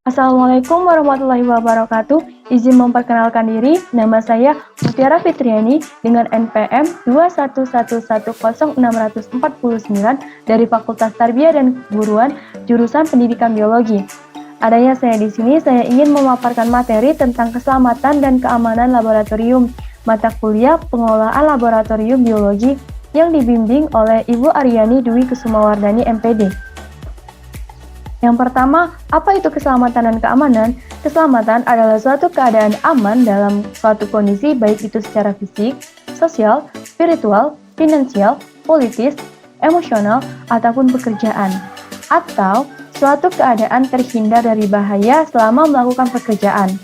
Assalamualaikum warahmatullahi wabarakatuh. Izin memperkenalkan diri, nama saya Mutiara Fitriani dengan NPM 211106449 dari Fakultas Tarbiyah dan Keguruan, jurusan Pendidikan Biologi. Adanya saya di sini, saya ingin memaparkan materi tentang keselamatan dan keamanan laboratorium, mata kuliah pengelolaan laboratorium biologi yang dibimbing oleh Ibu Aryani Dwi Kusumawardani MPD. Yang pertama, apa itu keselamatan dan keamanan? Keselamatan adalah suatu keadaan aman dalam suatu kondisi baik itu secara fisik, sosial, spiritual, finansial, politis, emosional, ataupun pekerjaan. Atau suatu keadaan terhindar dari bahaya selama melakukan pekerjaan.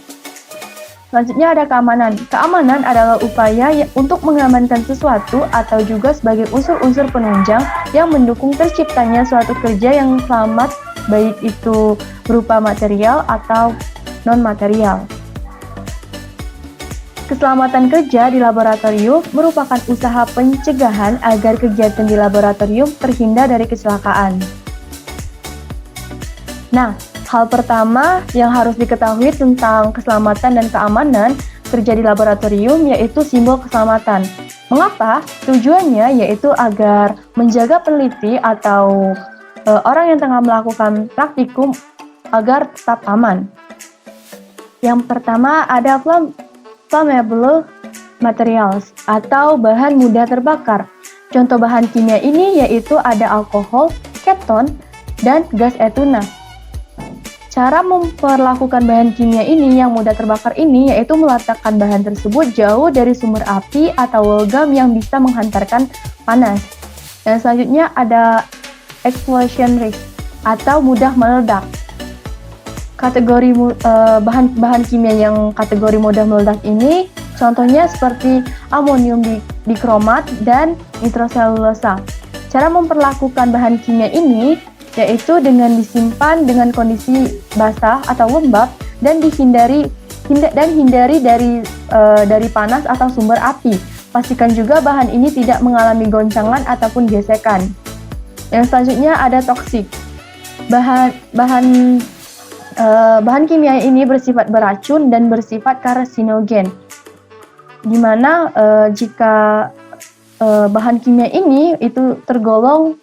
Selanjutnya ada keamanan. Keamanan adalah upaya untuk mengamankan sesuatu atau juga sebagai unsur-unsur penunjang yang mendukung terciptanya suatu kerja yang selamat, baik itu berupa material atau non-material. Keselamatan kerja di laboratorium merupakan usaha pencegahan agar kegiatan di laboratorium terhindar dari kecelakaan. Nah, hal pertama yang harus diketahui tentang keselamatan dan keamanan kerja di laboratorium yaitu simbol keselamatan. Mengapa? Tujuannya yaitu agar menjaga peneliti atau orang yang tengah melakukan praktikum agar tetap aman. Yang pertama ada flammable materials atau bahan mudah terbakar. Contoh bahan kimia ini yaitu ada alkohol, keton, dan gas etuna. Cara memperlakukan bahan kimia ini yang mudah terbakar ini yaitu meletakkan bahan tersebut jauh dari sumber api atau logam yang bisa menghantarkan panas. Dan selanjutnya ada explosion risk atau mudah meledak. Kategori bahan kimia yang kategori mudah meledak ini contohnya seperti amonium dikromat dan nitroselulosa. Cara memperlakukan bahan kimia ini yaitu dengan disimpan dengan kondisi basah atau lembab dan hindari dari panas atau sumber api. Pastikan juga bahan ini tidak mengalami goncangan ataupun gesekan. Yang selanjutnya ada toksik. Bahan kimia ini bersifat beracun dan bersifat karsinogen. Di mana jika bahan kimia ini itu tergolong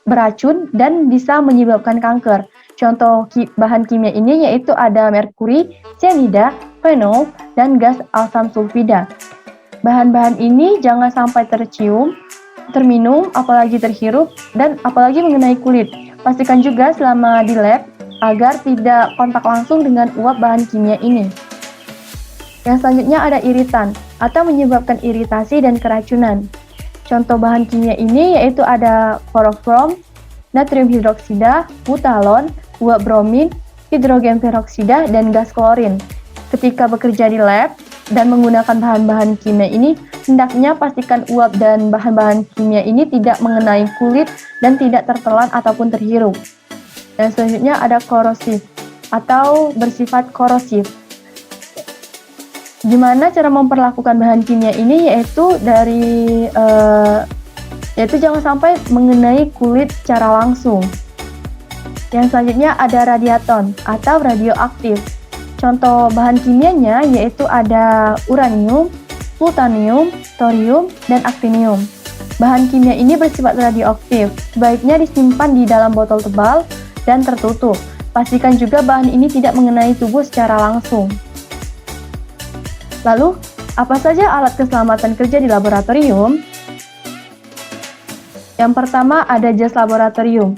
beracun dan bisa menyebabkan kanker. Contoh bahan kimia ini yaitu ada merkuri, cyanida, fenol, dan gas asam sulfida. Bahan-bahan ini jangan sampai tercium, terminum, apalagi terhirup, dan apalagi mengenai kulit. Pastikan juga selama di lab agar tidak kontak langsung dengan uap bahan kimia ini. Yang selanjutnya ada iritan atau menyebabkan iritasi dan keracunan. Contoh bahan kimia ini yaitu ada klorofrom, natrium hidroksida, butalon, uap bromin, hidrogen peroksida, dan gas klorin. Ketika bekerja di lab dan menggunakan bahan-bahan kimia ini, hendaknya pastikan uap dan bahan-bahan kimia ini tidak mengenai kulit dan tidak tertelan ataupun terhirup. Dan selanjutnya ada korosif atau bersifat korosif. Gimana cara memperlakukan bahan kimia ini yaitu jangan sampai mengenai kulit secara langsung. Yang selanjutnya ada radiaton atau radioaktif. Contoh bahan kimianya yaitu ada uranium, plutonium, thorium, dan aktinium. Bahan kimia ini bersifat radioaktif. Sebaiknya disimpan di dalam botol tebal dan tertutup. Pastikan juga bahan ini tidak mengenai tubuh secara langsung. Lalu, apa saja alat keselamatan kerja di laboratorium? Yang pertama ada jas laboratorium.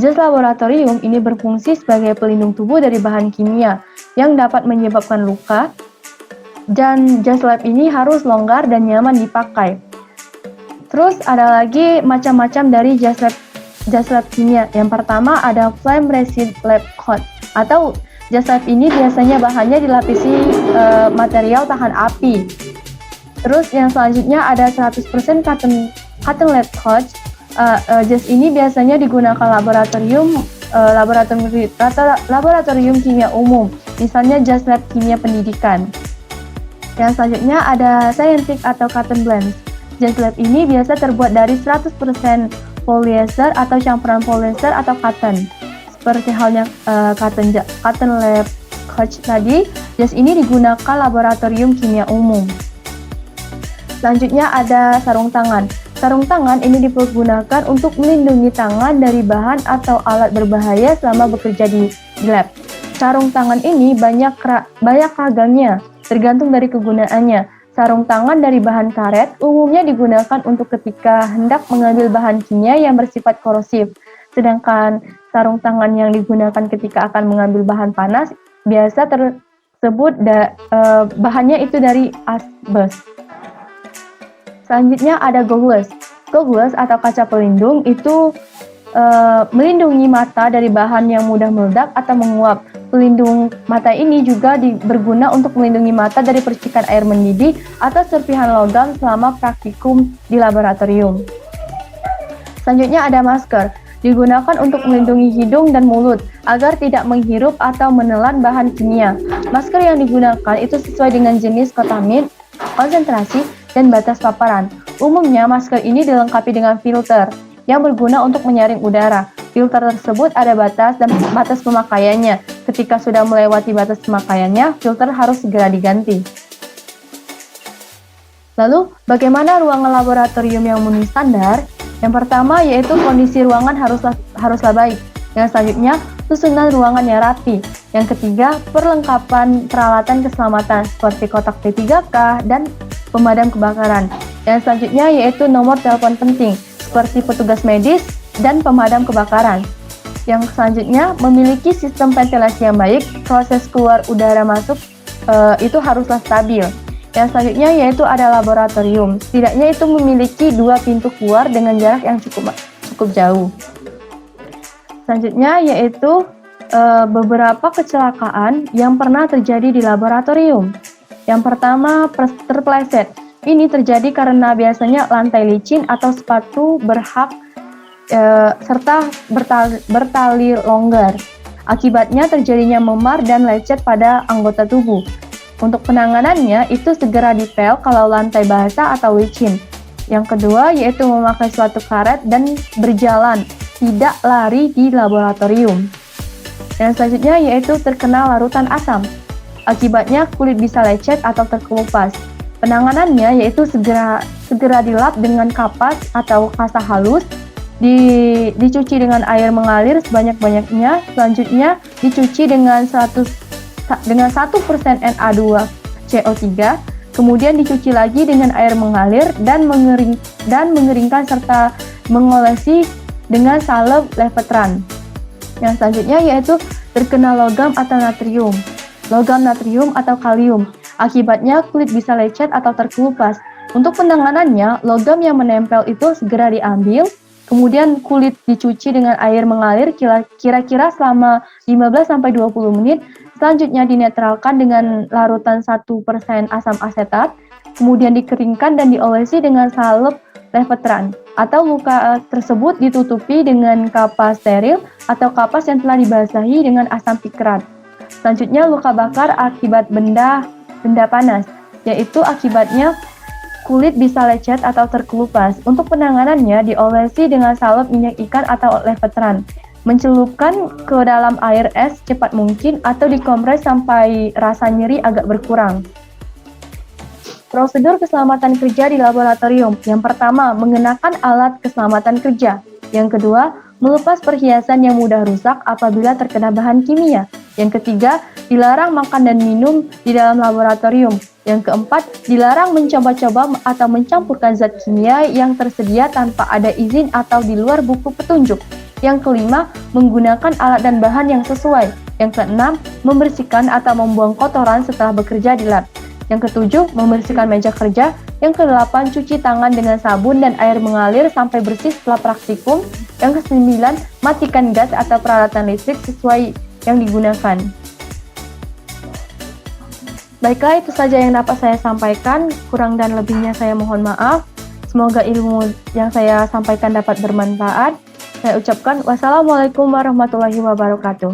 Jas laboratorium ini berfungsi sebagai pelindung tubuh dari bahan kimia yang dapat menyebabkan luka, dan jas lab ini harus longgar dan nyaman dipakai. Terus ada lagi macam-macam dari jas lab kimia. Yang pertama ada flame resistant lab coat atau jas lab ini biasanya bahannya dilapisi material tahan api. Terus yang selanjutnya ada 100% cotton lab coat. Jas ini biasanya digunakan laboratorium kimia umum, misalnya jas lab kimia pendidikan. Yang selanjutnya ada scientific atau cotton blends. Jas lab ini biasa terbuat dari 100% polyester atau campuran polyester atau cotton. Seperti halnya cotton lab coach tadi, jas ini digunakan laboratorium kimia umum. Selanjutnya ada sarung tangan. Sarung tangan ini dipergunakan untuk melindungi tangan dari bahan atau alat berbahaya selama bekerja di lab. Sarung tangan ini banyak ragamnya, tergantung dari kegunaannya. Sarung tangan dari bahan karet umumnya digunakan untuk ketika hendak mengambil bahan kimia yang bersifat korosif. Sedangkan sarung tangan yang digunakan ketika akan mengambil bahan panas biasa tersebut bahannya itu dari asbes. Selanjutnya ada goggles. Goggles atau kaca pelindung itu melindungi mata dari bahan yang mudah meledak atau menguap. Pelindung mata ini juga berguna untuk melindungi mata dari percikan air mendidih atau serpihan logam selama praktikum di laboratorium. Selanjutnya ada masker. Digunakan untuk melindungi hidung dan mulut agar tidak menghirup atau menelan bahan kimia. Masker yang digunakan itu sesuai dengan jenis kontamin, konsentrasi, dan batas paparan. Umumnya masker ini dilengkapi dengan filter yang berguna untuk menyaring udara. Filter tersebut ada batas dan batas pemakaiannya. Ketika sudah melewati batas pemakaiannya, filter harus segera diganti. Lalu, bagaimana ruangan laboratorium yang memenuhi standar? Yang pertama yaitu kondisi ruangan haruslah baik. Yang selanjutnya, susunan ruangan yang rapi. Yang ketiga, perlengkapan peralatan keselamatan seperti kotak P3K dan pemadam kebakaran. Yang selanjutnya yaitu nomor telepon penting seperti petugas medis dan pemadam kebakaran. Yang selanjutnya memiliki sistem ventilasi yang baik, proses keluar udara masuk itu haruslah stabil. Yang selanjutnya yaitu ada laboratorium. Setidaknya itu memiliki 2 pintu keluar dengan jarak yang cukup jauh. Selanjutnya yaitu beberapa kecelakaan yang pernah terjadi di laboratorium. Yang pertama, terpeleset. Ini terjadi karena biasanya lantai licin atau sepatu serta bertali longgar. Akibatnya terjadinya memar dan lecet pada anggota tubuh. Untuk penanganannya itu segera dipel kalau lantai basah atau licin. Yang kedua yaitu memakai sepatu karet dan berjalan, tidak lari di laboratorium. Yang selanjutnya yaitu terkena larutan asam. Akibatnya kulit bisa lecet atau terkelupas. Penanganannya yaitu segera dilap dengan kapas atau kasa halus, dicuci dengan air mengalir sebanyak-banyaknya. Selanjutnya dicuci dengan 1% Na2CO3. Kemudian dicuci lagi dengan air mengalir dan mengeringkan serta mengolesi dengan salep Levetran. Yang selanjutnya yaitu terkena logam atau natrium. Logam natrium atau kalium. Akibatnya kulit bisa lecet atau terkelupas. Untuk penanganannya, logam yang menempel itu segera diambil, kemudian kulit dicuci dengan air mengalir kira-kira selama 15-20 menit. Selanjutnya dinetralkan dengan larutan 1% asam asetat, kemudian dikeringkan dan diolesi dengan salep Levetran. Atau luka tersebut ditutupi dengan kapas steril atau kapas yang telah dibasahi dengan asam pikrat. Selanjutnya luka bakar akibat benda panas, yaitu akibatnya kulit bisa lecet atau terkelupas. Untuk penanganannya diolesi dengan salep minyak ikan atau Levetran. Mencelupkan ke dalam air es cepat mungkin atau dikompres sampai rasa nyeri agak berkurang. Prosedur keselamatan kerja di laboratorium. Yang pertama, mengenakan alat keselamatan kerja. Yang kedua, melepas perhiasan yang mudah rusak apabila terkena bahan kimia. Yang ketiga, dilarang makan dan minum di dalam laboratorium. Yang keempat, dilarang mencoba-coba atau mencampurkan zat kimia yang tersedia tanpa ada izin atau di luar buku petunjuk. Yang kelima, menggunakan alat dan bahan yang sesuai. Yang keenam, membersihkan atau membuang kotoran setelah bekerja di lab. Yang ketujuh, membersihkan meja kerja. Yang kedelapan, cuci tangan dengan sabun dan air mengalir sampai bersih setelah praktikum. Yang kesembilan, matikan gas atau peralatan listrik sesuai yang digunakan. Baiklah, itu saja yang dapat saya sampaikan. Kurang dan lebihnya saya mohon maaf. Semoga ilmu yang saya sampaikan dapat bermanfaat. Saya ucapkan wassalamualaikum warahmatullahi wabarakatuh.